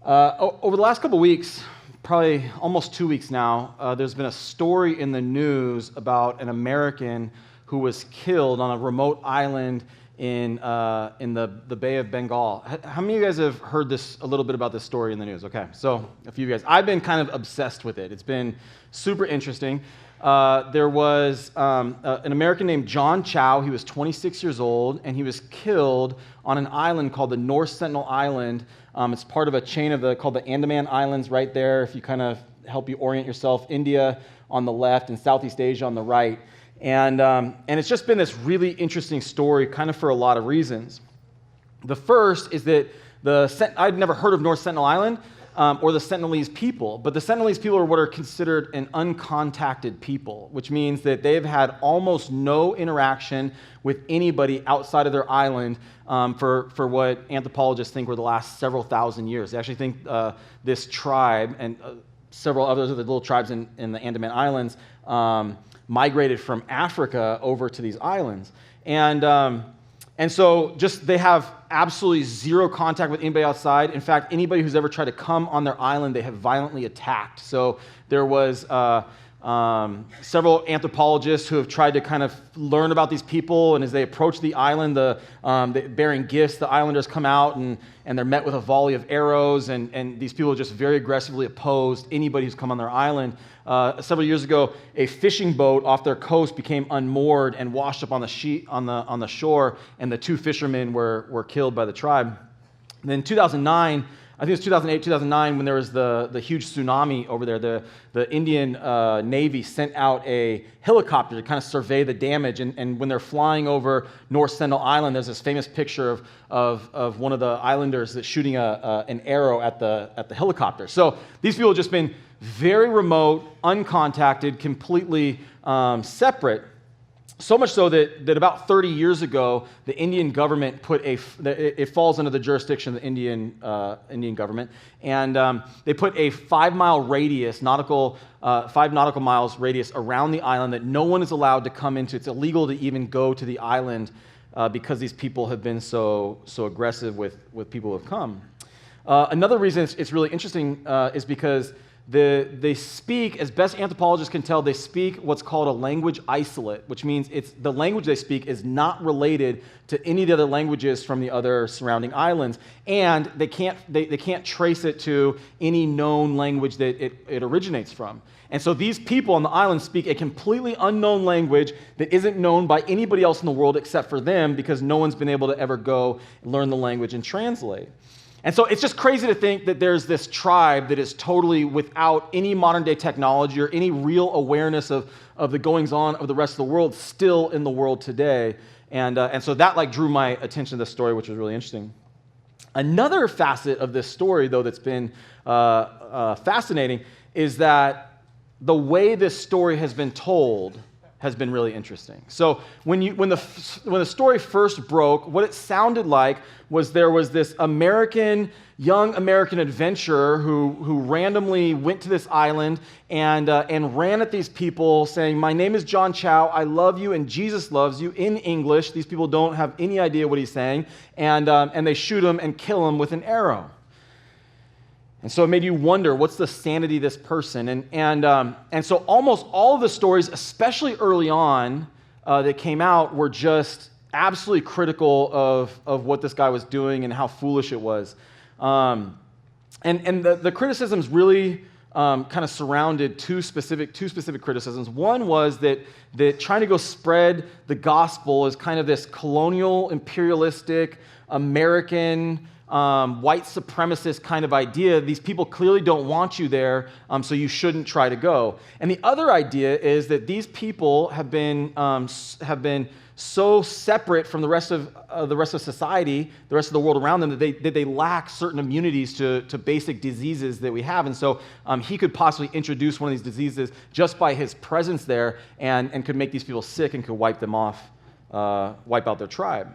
Over the last couple of weeks, probably almost 2 weeks now, there's been a story in the news about an American who was killed on a remote island in the Bay of Bengal. How many of you guys have heard a little bit about this story in the news? Okay, so a few of you guys. I've been kind of obsessed with it. It's been super interesting. There was an American named John Chau. He was 26 years old, and he was killed on an island called the North Sentinel Island. It's part of a chain called the Andaman Islands right there, if you kind of help you orient yourself. India on the left and Southeast Asia on the right. And it's just been this really interesting story kind of for a lot of reasons. The first is that I'd never heard of North Sentinel Island or the Sentinelese people, but the Sentinelese people are what are considered an uncontacted people, which means that they've had almost no interaction with anybody outside of their island for what anthropologists think were the last several thousand years. They actually think this tribe and several others of the little tribes in the Andaman Islands migrated from Africa over to these islands. And so just they have absolutely zero contact with anybody outside. In fact, anybody who's ever tried to come on their island, they have violently attacked. So there was several anthropologists who have tried to kind of learn about these people, and as they approach the island, bearing gifts, the islanders come out and they're met with a volley of arrows, and these people just very aggressively opposed anybody who's come on their island. Several years ago, a fishing boat off their coast became unmoored and washed up on the shore, and the two fishermen were killed by the tribe. And then in 2009, I think it was 2008, 2009, when there was the huge tsunami over there, the Indian Navy sent out a helicopter to kind of survey the damage. And when they're flying over North Sentinel Island, there's this famous picture of one of the islanders that's shooting an arrow at the helicopter. So these people have just been very remote, uncontacted, completely separate. So much so that about 30 years ago, the Indian government it falls under the jurisdiction of the Indian government, and they put a 5-mile radius, 5 nautical miles radius around the island that no one is allowed to come into. It's illegal to even go to the island because these people have been so aggressive with people who have come. Another reason it's really interesting is because they speak, as best anthropologists can tell, they speak what's called a language isolate, which means the language they speak is not related to any of the other languages from the other surrounding islands, and they can't trace it to any known language that it originates from. And so these people on the island speak a completely unknown language that isn't known by anybody else in the world except for them, because no one's been able to ever go learn the language and translate. And so it's just crazy to think that there's this tribe that is totally without any modern day technology or any real awareness of the goings-on of the rest of the world still in the world today. And so that drew my attention to this story, which was really interesting. Another facet of this story, though, that's been fascinating is that the way this story has been told has been really interesting. So when the story first broke, what it sounded like was there was this young American adventurer who randomly went to this island and ran at these people saying, "My name is John Chau, I love you and Jesus loves you," in English. These people don't have any idea what he's saying, and they shoot him and kill him with an arrow. And so it made you wonder, what's the sanity of this person? And so almost all of the stories, especially early on, that came out were just absolutely critical of what this guy was doing and how foolish it was. And the criticisms really kind of surrounded two specific criticisms. One was that trying to go spread the gospel is kind of this colonial, imperialistic, American, white supremacist kind of idea. These people clearly don't want you there, so you shouldn't try to go. And the other idea is that these people have been so separate from the rest of society, the rest of the world around them, that they lack certain immunities to basic diseases that we have. And so he could possibly introduce one of these diseases just by his presence there, and could make these people sick and could wipe out their tribe.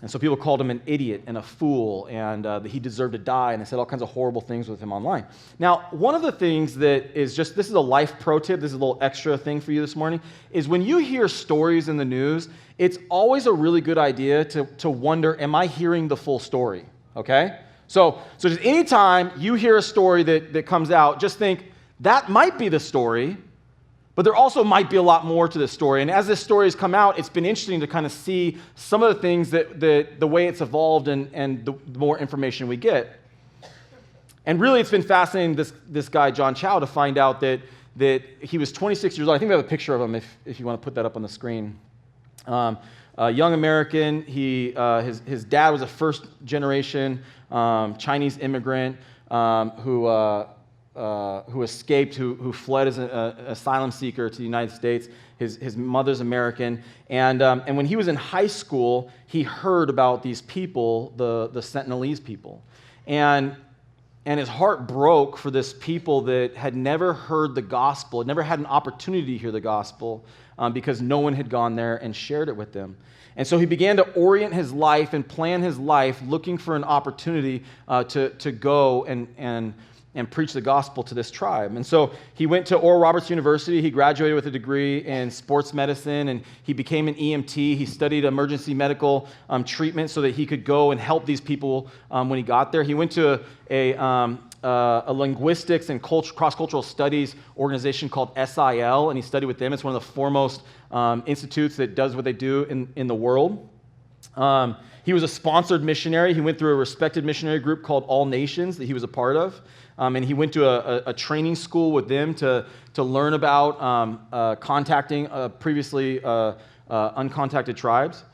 And so people called him an idiot and a fool, and that he deserved to die, and they said all kinds of horrible things with him online. Now, one of the things that is this is a life pro tip, this is a little extra thing for you this morning, is when you hear stories in the news, it's always a really good idea to wonder, am I hearing the full story, okay? So just anytime you hear a story that comes out, just think, that might be the story, but there also might be a lot more to this story. And as this story has come out, it's been interesting to kind of see some of the things that the way it's evolved and the more information we get. And really, it's been fascinating, this guy, John Chau, to find out that he was 26 years old. I think we have a picture of him if you want to put that up on the screen. A young American. His dad was a first-generation Chinese immigrant who escaped, who fled as an asylum seeker to the United States. His mother's American. And when he was in high school, he heard about these people, the Sentinelese people. And his heart broke for this people that had never heard the gospel, had never had an opportunity to hear the gospel because no one had gone there and shared it with them. And so he began to orient his life and plan his life looking for an opportunity to go and preach the gospel to this tribe. And so he went to Oral Roberts University. He graduated with a degree in sports medicine, and he became an EMT. He studied emergency medical treatment so that he could go and help these people when he got there. He went to a linguistics and cross-cultural studies organization called SIL, and he studied with them. It's one of the foremost institutes that does what they do in the world. He was a sponsored missionary. He went through a respected missionary group called All Nations that he was a part of. And he went to a training school with them to learn about contacting previously uncontacted tribes.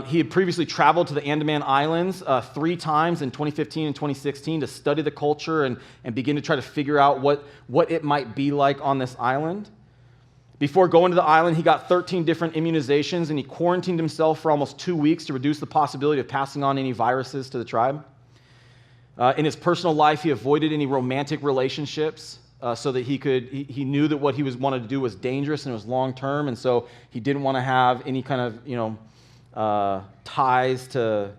He had previously traveled to the Andaman Islands 3 times in 2015 and 2016 to study the culture and begin to try to figure out what it might be like on this island. Before going to the island, he got 13 different immunizations, and he quarantined himself for almost 2 weeks to reduce the possibility of passing on any viruses to the tribe. In his personal life, he avoided any romantic relationships so that he knew that what he wanted to do was dangerous and it was long-term, and so he didn't want to have any kind of, ties to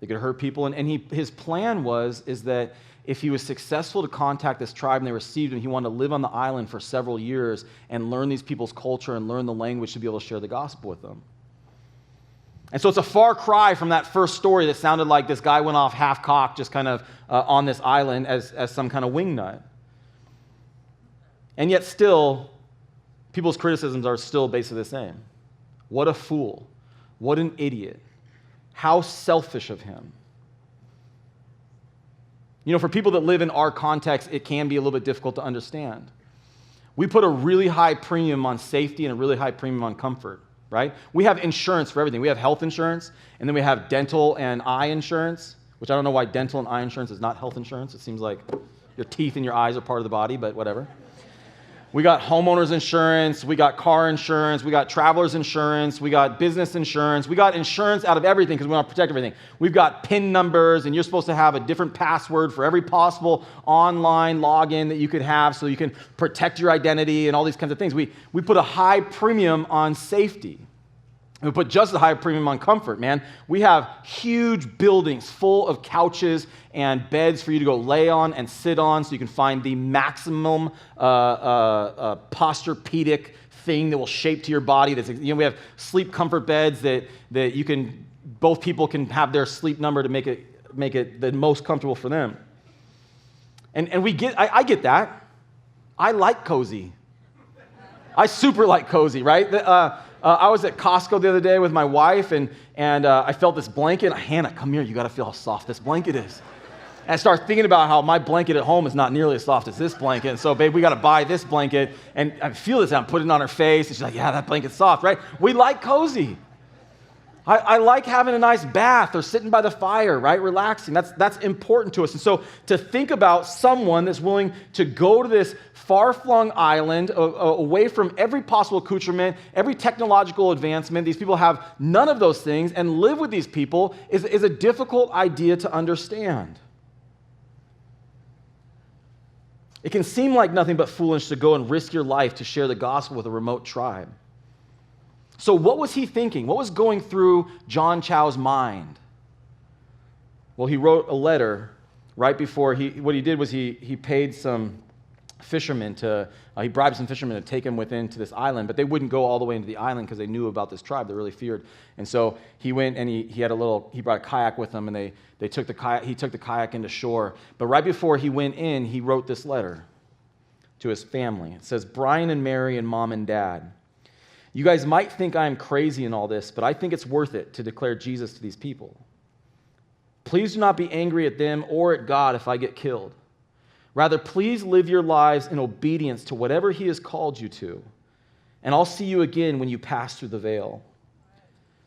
that could hurt people. And his plan is that if he was successful to contact this tribe and they received him, he wanted to live on the island for several years and learn these people's culture and learn the language to be able to share the gospel with them. And so it's a far cry from that first story that sounded like this guy went off half-cocked just kind of on this island as some kind of wingnut. And yet still, people's criticisms are still basically the same. What a fool. What an idiot. How selfish of him. For people that live in our context, it can be a little bit difficult to understand. We put a really high premium on safety and a really high premium on comfort, right? We have insurance for everything. We have health insurance, and then we have dental and eye insurance, which I don't know why dental and eye insurance is not health insurance. It seems like your teeth and your eyes are part of the body, but whatever. We got homeowners insurance, we got car insurance, we got traveler's insurance, we got business insurance, we got insurance out of everything because we want to protect everything. We've got PIN numbers, and you're supposed to have a different password for every possible online login that you could have so you can protect your identity and all these kinds of things. We put a high premium on safety. We put just a high premium on comfort, man. We have huge buildings full of couches and beds for you to go lay on and sit on so you can find the maximum posturepedic thing that will shape to your body. We have sleep comfort beds that you can, both people can have their sleep number to make it the most comfortable for them. And I get that. I like cozy. I super like cozy, right? I was at Costco the other day with my wife, and I felt this blanket. Hannah, come here. You got to feel how soft this blanket is. And I started thinking about how my blanket at home is not nearly as soft as this blanket. And so, babe, we got to buy this blanket. And I feel this. I'm putting it on her face. And she's like, yeah, that blanket's soft, right? We like cozy. I like having a nice bath or sitting by the fire, right? Relaxing. That's important to us. And so to think about someone that's willing to go to this far-flung island away from every possible accoutrement, every technological advancement, these people have none of those things, and live with these people is a difficult idea to understand. It can seem like nothing but foolish to go and risk your life to share the gospel with a remote tribe. So what was he thinking? What was going through John Chau's mind? Well, he wrote a letter right before what he did was he paid some fishermen he bribed some fishermen to take him within to this island, but they wouldn't go all the way into the island because they knew about this tribe. They really feared. And so he went and he brought a kayak with him, and he took the kayak into shore. But right before he went in, he wrote this letter to his family. It says, Brian and Mary and Mom and Dad, you guys might think I'm crazy in all this, but I think it's worth it to declare Jesus to these people. Please do not be angry at them or at God if I get killed. Rather, please live your lives in obedience to whatever he has called you to, and I'll see you again when you pass through the veil.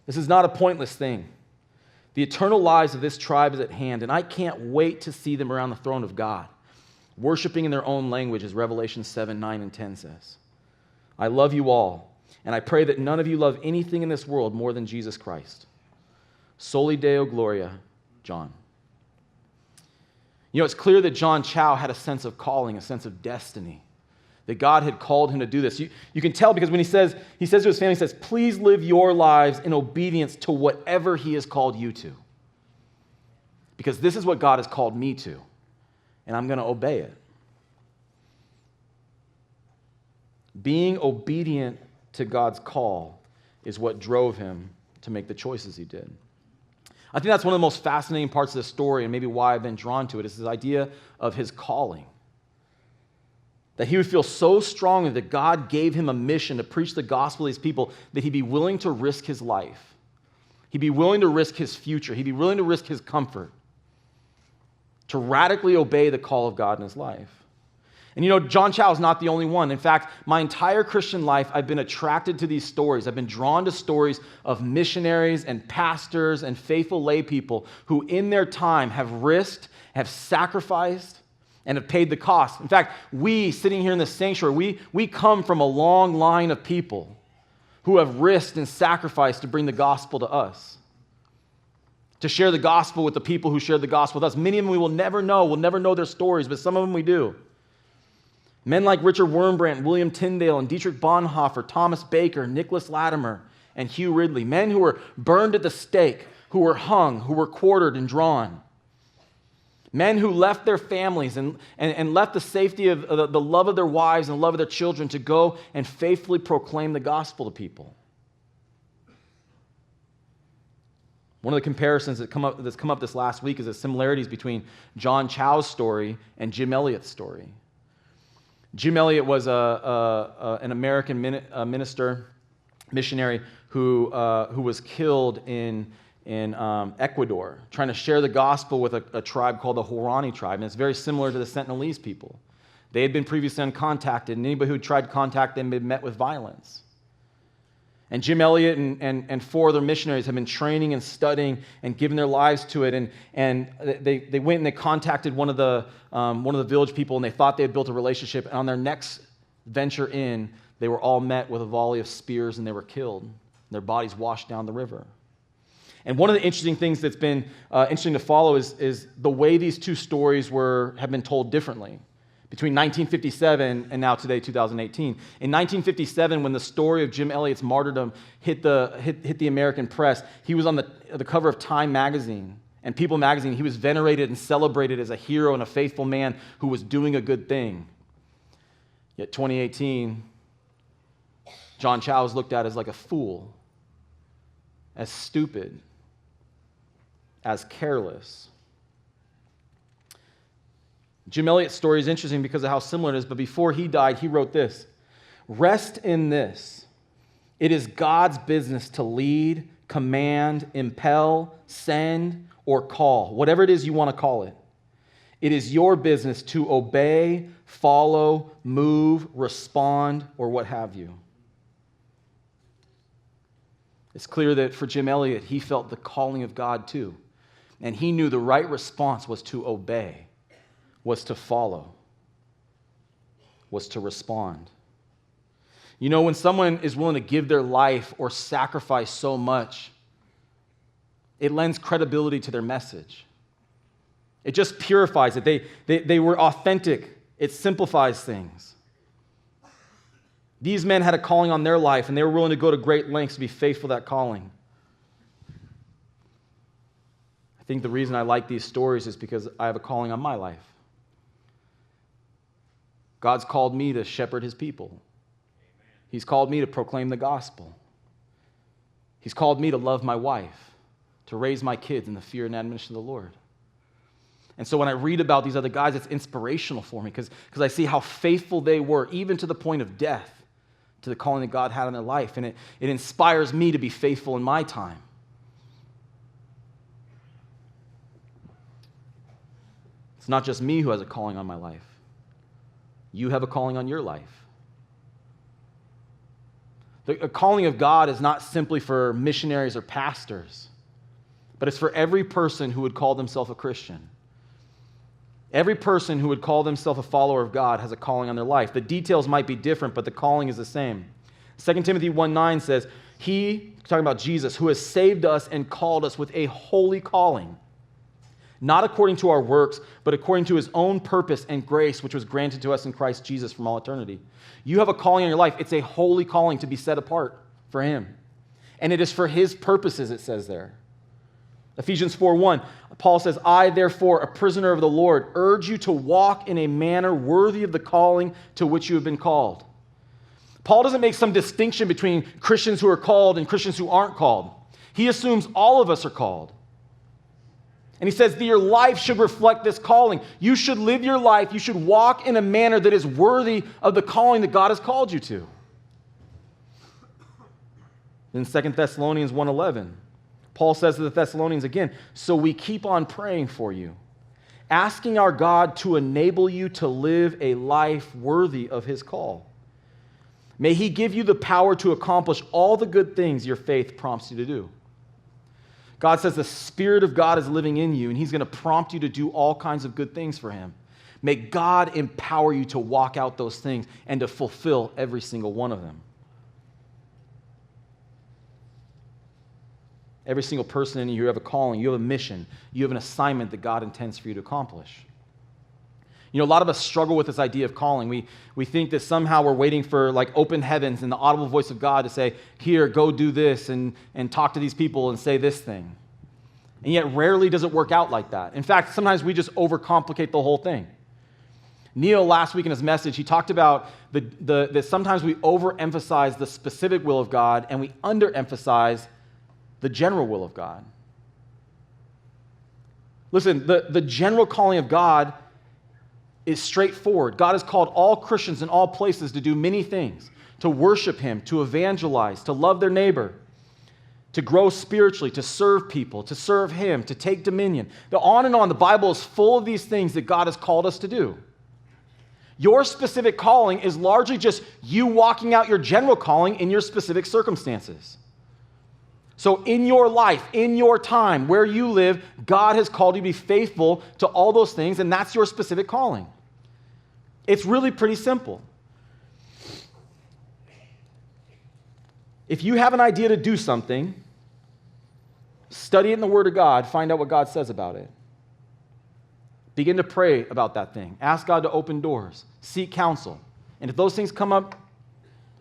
This is not a pointless thing. The eternal lives of this tribe is at hand, and I can't wait to see them around the throne of God, worshiping in their own language, as Revelation 7, 9, and 10 says. I love you all, and I pray that none of you love anything in this world more than Jesus Christ. Soli Deo Gloria, John. You know, it's clear that John Chau had a sense of calling, a sense of destiny, that God had called him to do this. You can tell because when he says to his family, he says, please live your lives in obedience to whatever he has called you to. Because this is what God has called me to, and I'm going to obey it. Being obedient to God's call is what drove him to make the choices he did. I think that's one of the most fascinating parts of the story, and maybe why I've been drawn to it, is this idea of his calling. That he would feel so strongly that God gave him a mission to preach the gospel to these people that he'd be willing to risk his life. He'd be willing to risk his future. He'd be willing to risk his comfort to radically obey the call of God in his life. And you know, John Chau is not the only one. In fact, my entire Christian life, I've been attracted to these stories. I've been drawn to stories of missionaries and pastors and faithful lay people who in their time have risked, have sacrificed, and have paid the cost. In fact, we sitting here in the sanctuary, we come from a long line of people who have risked and sacrificed to bring the gospel to us, to share the gospel with the people who shared the gospel with us. Many of them we will never know. We'll never know their stories, but some of them we do. Men like Richard Wurmbrand, William Tyndale, and Dietrich Bonhoeffer, Thomas Baker, Nicholas Latimer, and Hugh Ridley. Men who were burned at the stake, who were hung, who were quartered and drawn. Men who left their families and left the safety of the love of their wives and the love of their children to go and faithfully proclaim the gospel to people. One of the comparisons that's come up this last week is the similarities between John Chau's story and Jim Elliot's story. Jim Elliot was an American missionary who was killed in Ecuador, trying to share the gospel with a tribe called the Huaorani tribe, and it's very similar to the Sentinelese people. They had been previously uncontacted, and anybody who tried to contact them had been met with violence. And Jim Elliot and four other missionaries have been training and studying and giving their lives to it. And they went and they contacted one of the village people, and they thought they had built a relationship. And on their next venture in, they were all met with a volley of spears, and they were killed. Their bodies washed down the river. And one of the interesting things that's been interesting to follow is the way these two stories have been told differently. Between 1957 and now today, 2018. In 1957, when the story of Jim Elliot's martyrdom hit the American press, he was on the cover of Time magazine and People magazine. He was venerated and celebrated as a hero and a faithful man who was doing a good thing. Yet 2018, John Chau was looked at as like a fool, as stupid, as careless. Jim Elliot's story is interesting because of how similar it is, but before he died, he wrote this: "Rest in this. It is God's business to lead, command, impel, send, or call, whatever it is you want to call it. It is your business to obey, follow, move, respond, or what have you." It's clear that for Jim Elliot, he felt the calling of God too, and he knew the right response was to obey, was to follow, was to respond. You know, when someone is willing to give their life or sacrifice so much, it lends credibility to their message. It just purifies it. They were authentic. It simplifies things. These men had a calling on their life, and they were willing to go to great lengths to be faithful to that calling. I think the reason I like these stories is because I have a calling on my life. God's called me to shepherd his people. He's called me to proclaim the gospel. He's called me to love my wife, to raise my kids in the fear and admonition of the Lord. And so when I read about these other guys, it's inspirational for me because I see how faithful they were, even to the point of death, to the calling that God had on their life. And it inspires me to be faithful in my time. It's not just me who has a calling on my life. You have a calling on your life. The calling of God is not simply for missionaries or pastors, but it's for every person who would call themselves a Christian. Every person who would call themselves a follower of God has a calling on their life. The details might be different, but the calling is the same. 2 Timothy 1:9 says, He, talking about Jesus, who has saved us and called us with a holy calling, not according to our works, but according to his own purpose and grace, which was granted to us in Christ Jesus from all eternity. You have a calling in your life. It's a holy calling to be set apart for him. And it is for his purposes, it says there. Ephesians 4:1, Paul says, I, therefore, a prisoner of the Lord, urge you to walk in a manner worthy of the calling to which you have been called. Paul doesn't make some distinction between Christians who are called and Christians who aren't called. He assumes all of us are called. And he says that your life should reflect this calling. You should live your life, you should walk in a manner that is worthy of the calling that God has called you to. In 2 Thessalonians 1:11, Paul says to the Thessalonians again, so we keep on praying for you, asking our God to enable you to live a life worthy of his call. May he give you the power to accomplish all the good things your faith prompts you to do. God says the Spirit of God is living in you, and he's going to prompt you to do all kinds of good things for him. May God empower you to walk out those things and to fulfill every single one of them. Every single person in you have a calling, you have a mission, you have an assignment that God intends for you to accomplish. You know, a lot of us struggle with this idea of calling. We think that somehow we're waiting for like open heavens and the audible voice of God to say, here, go do this and talk to these people and say this thing. And yet rarely does it work out like that. In fact, sometimes we just overcomplicate the whole thing. Neil, last week in his message, he talked about that sometimes we overemphasize the specific will of God and we underemphasize the general will of God. Listen, the general calling of God is straightforward. God has called all Christians in all places to do many things, to worship him, to evangelize, to love their neighbor, to grow spiritually, to serve people, to serve him, to take dominion. On and on, the Bible is full of these things that God has called us to do. Your specific calling is largely just you walking out your general calling in your specific circumstances. So in your life, in your time, where you live, God has called you to be faithful to all those things, and that's your specific calling. It's really pretty simple. If you have an idea to do something, study it in the Word of God, find out what God says about it. Begin to pray about that thing. Ask God to open doors. Seek counsel. And if those things come up,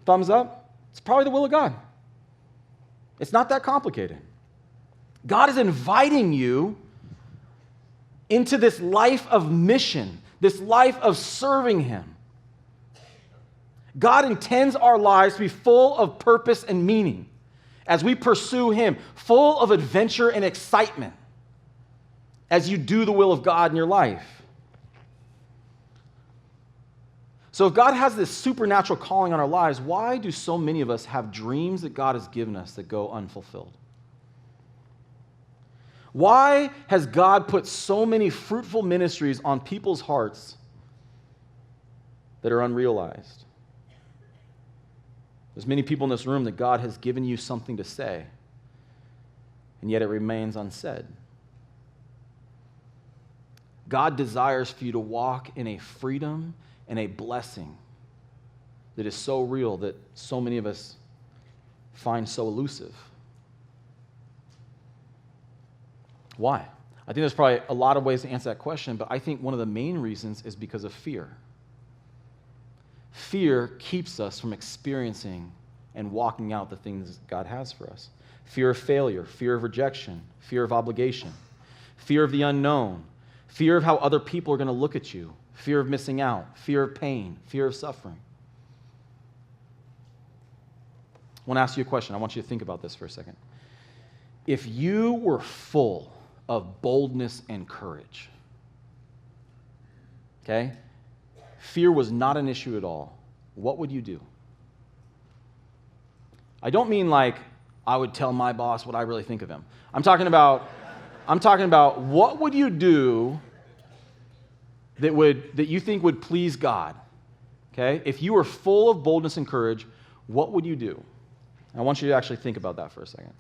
thumbs up, it's probably the will of God. It's not that complicated. God is inviting you into this life of mission, this life of serving him. God intends our lives to be full of purpose and meaning as we pursue him, full of adventure and excitement as you do the will of God in your life. So if God has this supernatural calling on our lives, why do so many of us have dreams that God has given us that go unfulfilled? Why has God put so many fruitful ministries on people's hearts that are unrealized? There's many people in this room that God has given you something to say, and yet it remains unsaid. God desires for you to walk in a freedom and a blessing that is so real that so many of us find so elusive. Why? I think there's probably a lot of ways to answer that question, but I think one of the main reasons is because of fear. Fear keeps us from experiencing and walking out the things God has for us. Fear of failure, fear of rejection, fear of obligation, fear of the unknown, fear of how other people are going to look at you, fear of missing out, fear of pain, fear of suffering. I want to ask you a question. I want you to think about this for a second. If you were full of boldness and courage, okay, fear was not an issue at all, what would you do? I don't mean like I would tell my boss what I really think of him. I'm talking about what would you do that you think would please God? Okay? If you were full of boldness and courage, what would you do? I want you to actually think about that for a second.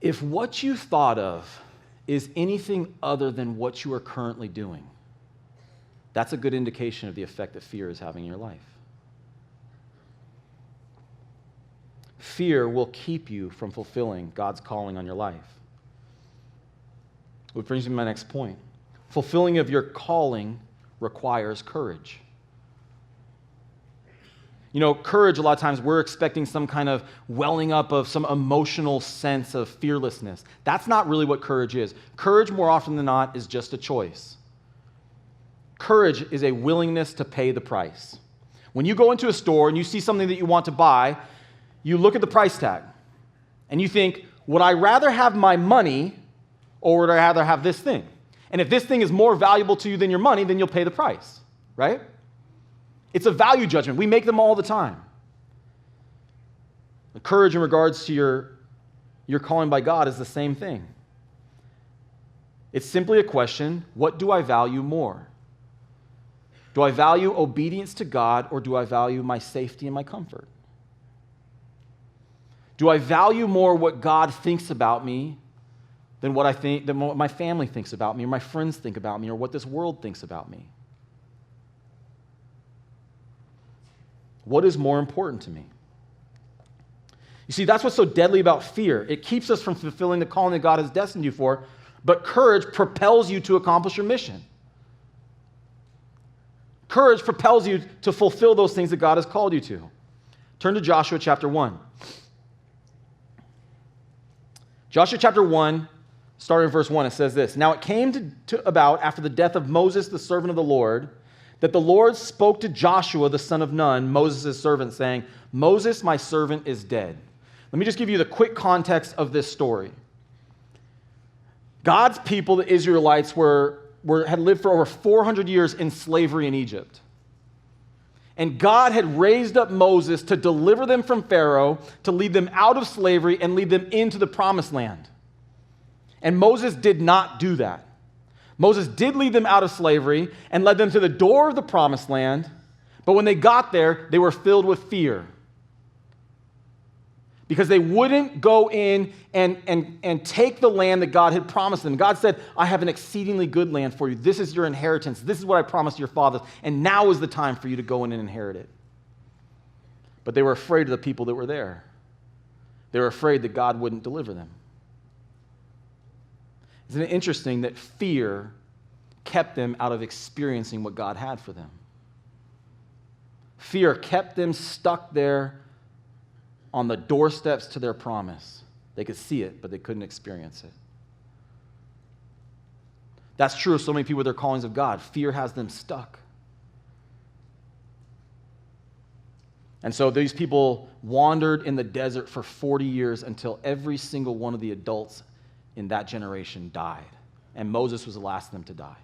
If what you thought of is anything other than what you are currently doing, that's a good indication of the effect that fear is having in your life. Fear will keep you from fulfilling God's calling on your life. Which brings me to my next point. Fulfilling of your calling requires courage. You know, courage, a lot of times we're expecting some kind of welling up of some emotional sense of fearlessness. That's not really what courage is. Courage, more often than not, is just a choice. Courage is a willingness to pay the price. When you go into a store and you see something that you want to buy, you look at the price tag and you think, would I rather have my money or would I rather have this thing? And if this thing is more valuable to you than your money, then you'll pay the price, right? It's a value judgment. We make them all the time. The courage in regards to your calling by God is the same thing. It's simply a question, what do I value more? Do I value obedience to God or do I value my safety and my comfort? Do I value more what God thinks about me than than what my family thinks about me or my friends think about me or what this world thinks about me? What is more important to me? You see, that's what's so deadly about fear. It keeps us from fulfilling the calling that God has destined you for, but courage propels you to accomplish your mission. Courage propels you to fulfill those things that God has called you to. Turn to Joshua chapter 1. Joshua chapter 1, starting in verse 1, it says this. Now it came to about after the death of Moses, the servant of the Lord, that the Lord spoke to Joshua, the son of Nun, Moses' servant, saying, Moses, my servant, is dead. Let me just give you the quick context of this story. God's people, the Israelites, had lived for over 400 years in slavery in Egypt. And God had raised up Moses to deliver them from Pharaoh, to lead them out of slavery and lead them into the promised land. And Moses did not do that. Moses did lead them out of slavery and led them to the door of the promised land, but when they got there, they were filled with fear because they wouldn't go in and take the land that God had promised them. God said, I have an exceedingly good land for you. This is your inheritance. This is what I promised your fathers, and now is the time for you to go in and inherit it. But they were afraid of the people that were there. They were afraid that God wouldn't deliver them. Isn't it interesting that fear kept them out of experiencing what God had for them? Fear kept them stuck there on the doorsteps to their promise. They could see it, but they couldn't experience it. That's true of so many people with their callings of God. Fear has them stuck. And so these people wandered in the desert for 40 years until every single one of the adults in that generation died. And Moses was the last of them to die.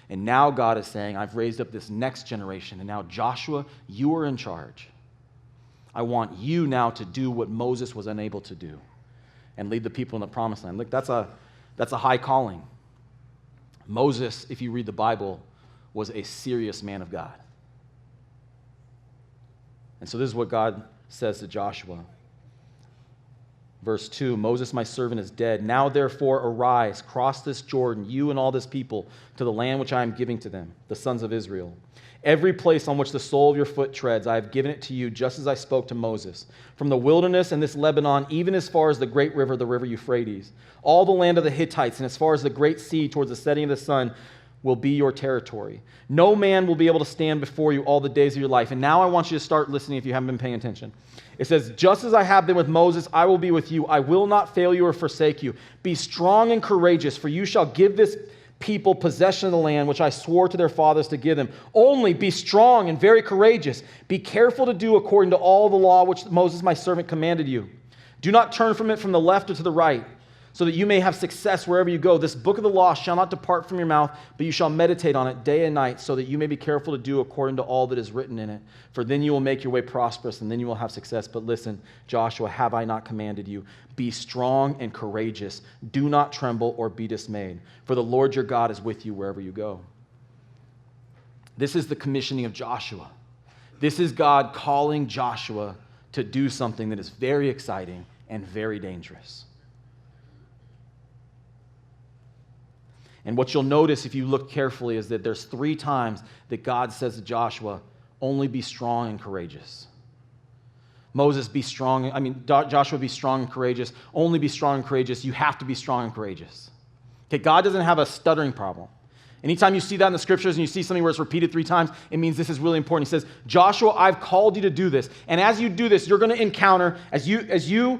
And now God is saying, I've raised up this next generation, and now Joshua, you are in charge. I want you now to do what Moses was unable to do and lead the people in the promised land. Look, that's a high calling. Moses, if you read the Bible, was a serious man of God. And so this is what God says to Joshua. Verse 2, Moses, my servant, is dead. Now, therefore, arise, cross this Jordan, you and all this people, to the land which I am giving to them, the sons of Israel. Every place on which the sole of your foot treads, I have given it to you, just as I spoke to Moses. From the wilderness and this Lebanon, even as far as the great river, the river Euphrates, all the land of the Hittites, and as far as the great sea towards the setting of the sun, will be your territory. No man will be able to stand before you all the days of your life. And now I want you to start listening if you haven't been paying attention. It says, just as I have been with Moses, I will be with you. I will not fail you or forsake you. Be strong and courageous, for you shall give this people possession of the land which I swore to their fathers to give them. Only be strong and very courageous. Be careful to do according to all the law which Moses my servant commanded you. Do not turn from it from the left or to the right, so that you may have success wherever you go. This book of the law shall not depart from your mouth, but you shall meditate on it day and night, so that you may be careful to do according to all that is written in it. For then you will make your way prosperous, and then you will have success. But listen, Joshua, have I not commanded you? Be strong and courageous. Do not tremble or be dismayed, for the Lord your God is with you wherever you go. This is the commissioning of Joshua. This is God calling Joshua to do something that is very exciting and very dangerous. And what you'll notice if you look carefully is that there's 3 times that God says to Joshua, only be strong and courageous. Joshua, be strong and courageous. Only be strong and courageous. You have to be strong and courageous. Okay, God doesn't have a stuttering problem. Anytime you see that in the scriptures and you see something where it's repeated 3 times, it means this is really important. He says, Joshua, I've called you to do this. And as you do this, you're going to encounter, as you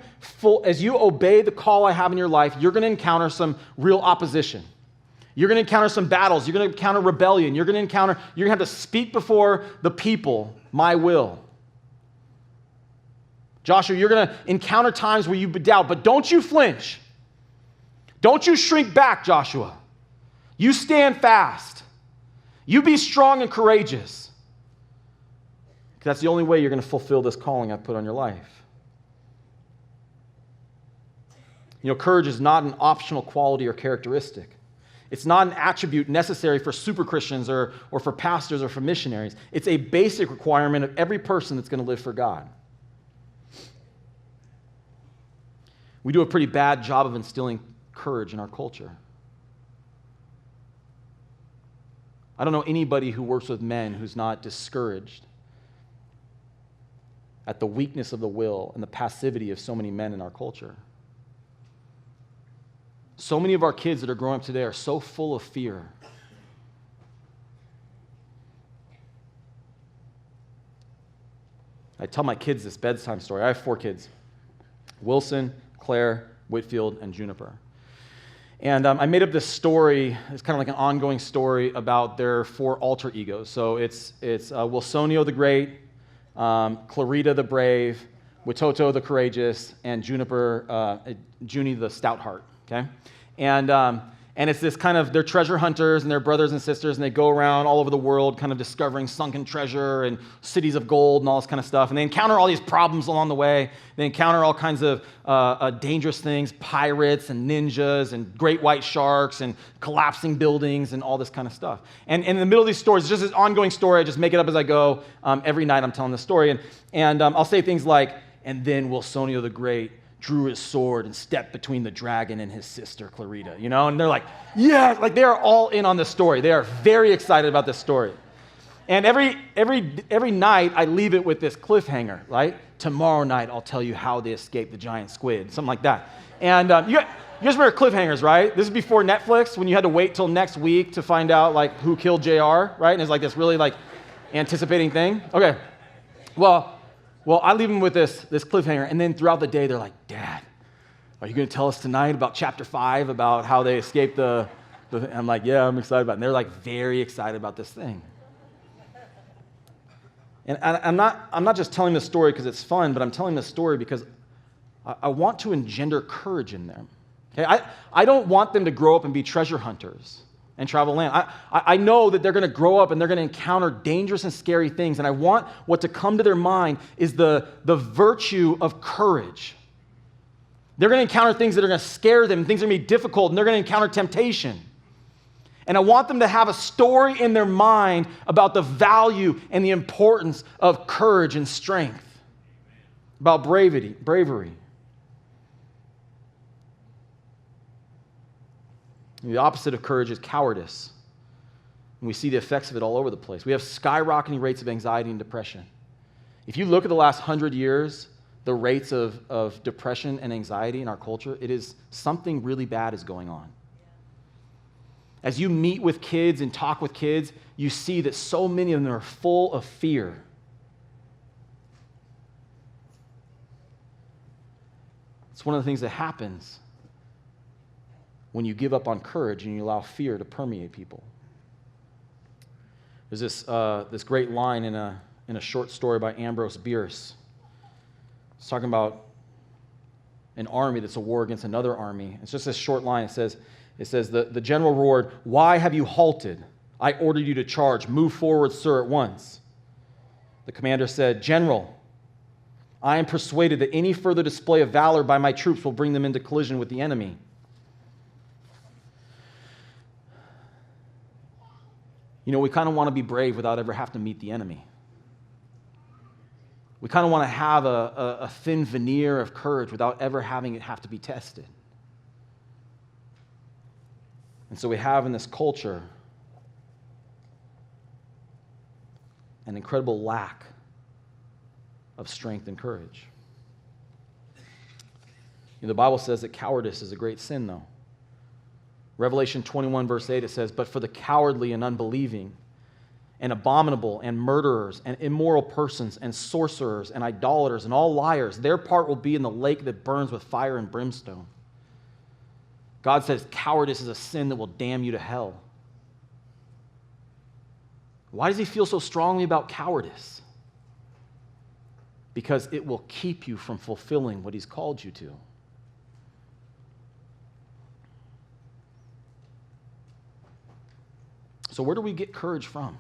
obey the call I have in your life, you're going to encounter some real opposition. You're going to encounter some battles. You're going to encounter rebellion. You're going to have to speak before the people my will. Joshua, you're going to encounter times where you doubt, but don't you flinch. Don't you shrink back, Joshua. You stand fast. You be strong and courageous. Because that's the only way you're going to fulfill this calling I've put on your life. You know, courage is not an optional quality or characteristic. It's not an attribute necessary for super Christians or for pastors or for missionaries. It's a basic requirement of every person that's going to live for God. We do a pretty bad job of instilling courage in our culture. I don't know anybody who works with men who's not discouraged at the weakness of the will and the passivity of so many men in our culture. So many of our kids that are growing up today are so full of fear. I tell my kids this bedtime story. I have 4 kids: Wilson, Claire, Whitfield, and Juniper. And I made up this story. It's kind of like an ongoing story about their 4 alter egos. So it's Wilsonio the Great, Clarita the Brave, Witoto the Courageous, and Juniper, Junie the Stout Heart. Okay, and it's this kind of, they're treasure hunters and they're brothers and sisters, and they go around all over the world kind of discovering sunken treasure and cities of gold and all this kind of stuff. And they encounter all these problems along the way. They encounter all kinds of dangerous things, pirates and ninjas and great white sharks and collapsing buildings and all this kind of stuff. And in the middle of these stories, it's just this ongoing story. I just make it up as I go. Every night I'm telling this story. And I'll say things like, and then Wilsonio the Great drew his sword and stepped between the dragon and his sister Clarita, you know? And they're like, yeah, like they are all in on this story. They are very excited about this story. And every night I leave it with this cliffhanger, right? Tomorrow night I'll tell you how they escaped the giant squid, something like that. And you guys remember cliffhangers, right? This is before Netflix, when you had to wait till next week to find out like who killed JR, right? And it's like this really like anticipating thing. Okay, well, I leave them with this cliffhanger, and then throughout the day, they're like, Dad, are you going to tell us tonight about chapter 5, about how they escaped the I'm like, yeah, I'm excited about it. And they're like very excited about this thing. And I'm not just telling this story because it's fun, but I'm telling this story because I want to engender courage in them. Okay? I don't want them to grow up and be treasure hunters and travel land. I know that they're going to grow up and they're going to encounter dangerous and scary things, and I want what to come to their mind is the virtue of courage. They're going to encounter things that are going to scare them, things that are going to be difficult, and they're going to encounter temptation. And I want them to have a story in their mind about the value and the importance of courage and strength, about bravery. The opposite of courage is cowardice. And we see the effects of it all over the place. We have skyrocketing rates of anxiety and depression. If you look at the last 100 years, the rates of depression and anxiety in our culture, it is something really bad is going on. As you meet with kids and talk with kids, you see that so many of them are full of fear. It's one of the things that happens when you give up on courage and you allow fear to permeate people. There's this great line in a short story by Ambrose Bierce. It's talking about an army that's at war against another army. It's just this short line. It says, the general roared, "Why have you halted? I ordered you to charge. Move forward, sir, at once." The commander said, "General, I am persuaded that any further display of valor by my troops will bring them into collision with the enemy." You know, we kind of want to be brave without ever having to meet the enemy. We kind of want to have a thin veneer of courage without ever having it have to be tested. And so we have in this culture an incredible lack of strength and courage. You know, the Bible says that cowardice is a great sin, though. Revelation 21, verse 8, it says, "But for the cowardly and unbelieving, and abominable, and murderers, and immoral persons, and sorcerers, and idolaters, and all liars, their part will be in the lake that burns with fire and brimstone." God says cowardice is a sin that will damn you to hell. Why does he feel so strongly about cowardice? Because it will keep you from fulfilling what he's called you to. So where do we get courage from?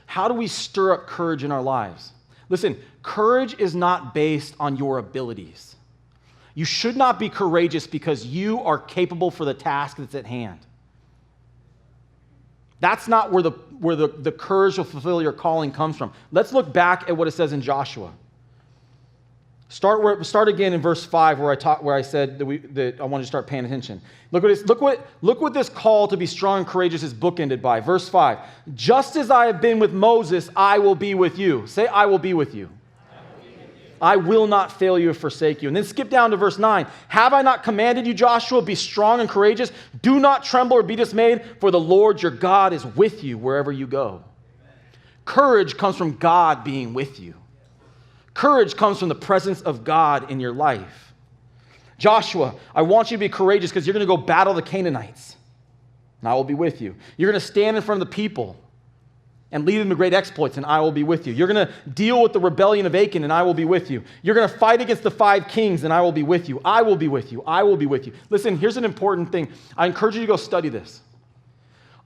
How do we stir up courage in our lives? Listen, courage is not based on your abilities. You should not be courageous because you are capable for the task that's at hand. That's not where the courage to fulfill your calling comes from. Let's look back at what it says in Joshua. Start again in verse 5 where I said that I wanted to start paying attention. Look what this call to be strong and courageous is bookended by. Verse 5. "Just as I have been with Moses, I will be with you." Say, "I will be with you. I will not fail you or forsake you." And then skip down to verse 9. "Have I not commanded you, Joshua, be strong and courageous? Do not tremble or be dismayed, for the Lord your God is with you wherever you go." Courage comes from God being with you. Courage comes from the presence of God in your life. "Joshua, I want you to be courageous because you're going to go battle the Canaanites, and I will be with you. You're going to stand in front of the people and lead them to great exploits, and I will be with you. You're going to deal with the rebellion of Achan, and I will be with you. You're going to fight against the 5 kings, and I will be with you. I will be with you. I will be with you." Listen, here's an important thing. I encourage you to go study this.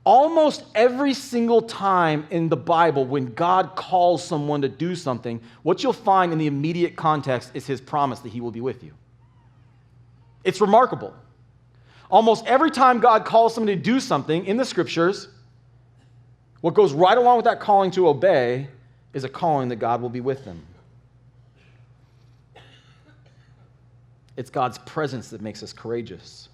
Almost every single time in the Bible when God calls someone to do something, what you'll find in the immediate context is his promise that he will be with you. It's remarkable. Almost every time God calls somebody to do something in the scriptures, what goes right along with that calling to obey is a calling that God will be with them. It's God's presence that makes us courageous.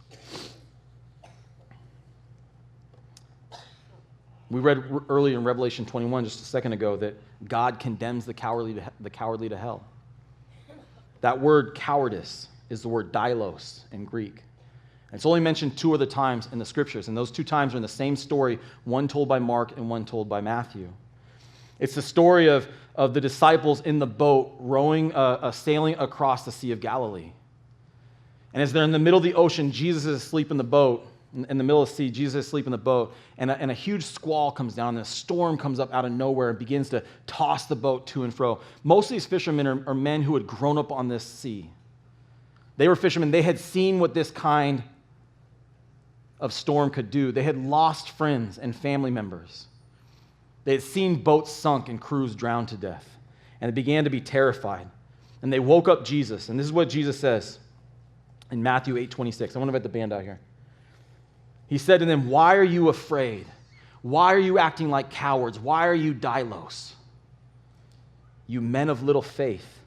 We read earlier in Revelation 21 just a second ago that God condemns the cowardly to hell. That word cowardice is the word dailos in Greek. It's only mentioned 2 other times in the scriptures, and those 2 times are in the same story, one told by Mark and one told by Matthew. It's the story of the disciples in the boat sailing across the Sea of Galilee. And as they're in the middle of the ocean, Jesus is asleep in the boat. In the middle of the sea, Jesus is asleep in the boat, and a huge squall comes down, and a storm comes up out of nowhere and begins to toss the boat to and fro. Most of these fishermen are men who had grown up on this sea. They were fishermen. They had seen what this kind of storm could do. They had lost friends and family members. They had seen boats sunk and crews drowned to death, and they began to be terrified. And they woke up Jesus, and this is what Jesus says in Matthew 8:26. I want to invite the band out here. He said to them, "Why are you afraid? Why are you acting like cowards? Why are you dailos? You men of little faith."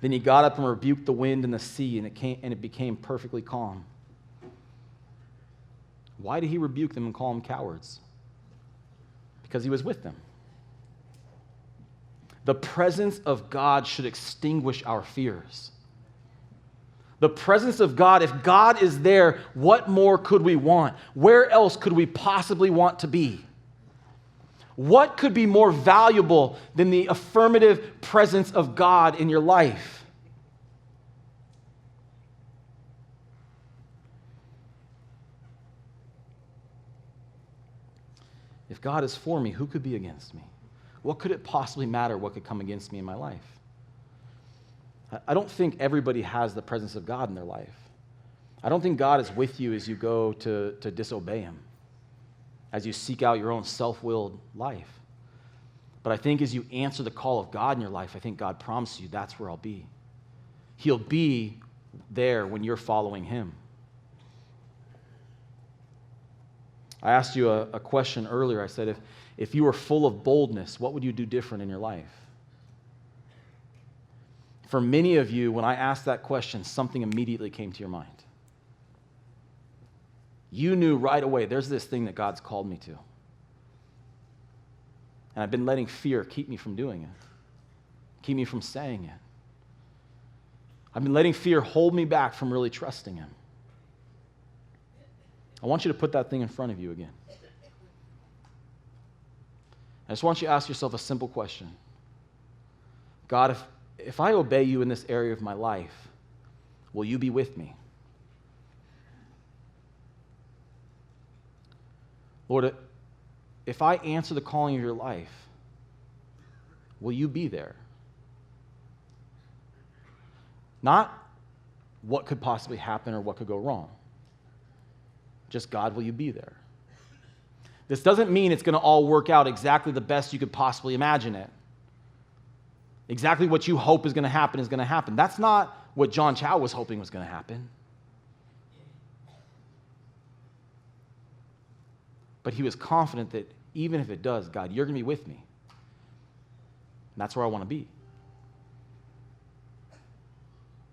Then he got up and rebuked the wind and the sea, and it became perfectly calm. Why did he rebuke them and call them cowards? Because he was with them. The presence of God should extinguish our fears. The presence of God, if God is there, what more could we want? Where else could we possibly want to be? What could be more valuable than the affirmative presence of God in your life? If God is for me, who could be against me? What could it possibly matter what could come against me in my life? I don't think everybody has the presence of God in their life. I don't think God is with you as you go to disobey him, as you seek out your own self-willed life. But I think as you answer the call of God in your life, I think God promises you that's where I'll be. He'll be there when you're following him. I asked you a question earlier. I said, if you were full of boldness, what would you do different in your life? For many of you, when I asked that question, something immediately came to your mind. You knew right away, there's this thing that God's called me to. And I've been letting fear keep me from doing it, keep me from saying it. I've been letting fear hold me back from really trusting him. I want you to put that thing in front of you again. I just want you to ask yourself a simple question. God, if I obey you in this area of my life, will you be with me? Lord, if I answer the calling of your life, will you be there? Not what could possibly happen or what could go wrong. Just, God, will you be there? This doesn't mean it's going to all work out exactly the best you could possibly imagine it. Exactly what you hope is going to happen is going to happen. That's not what John Chau was hoping was going to happen. But he was confident that even if it does, God, you're going to be with me. And that's where I want to be.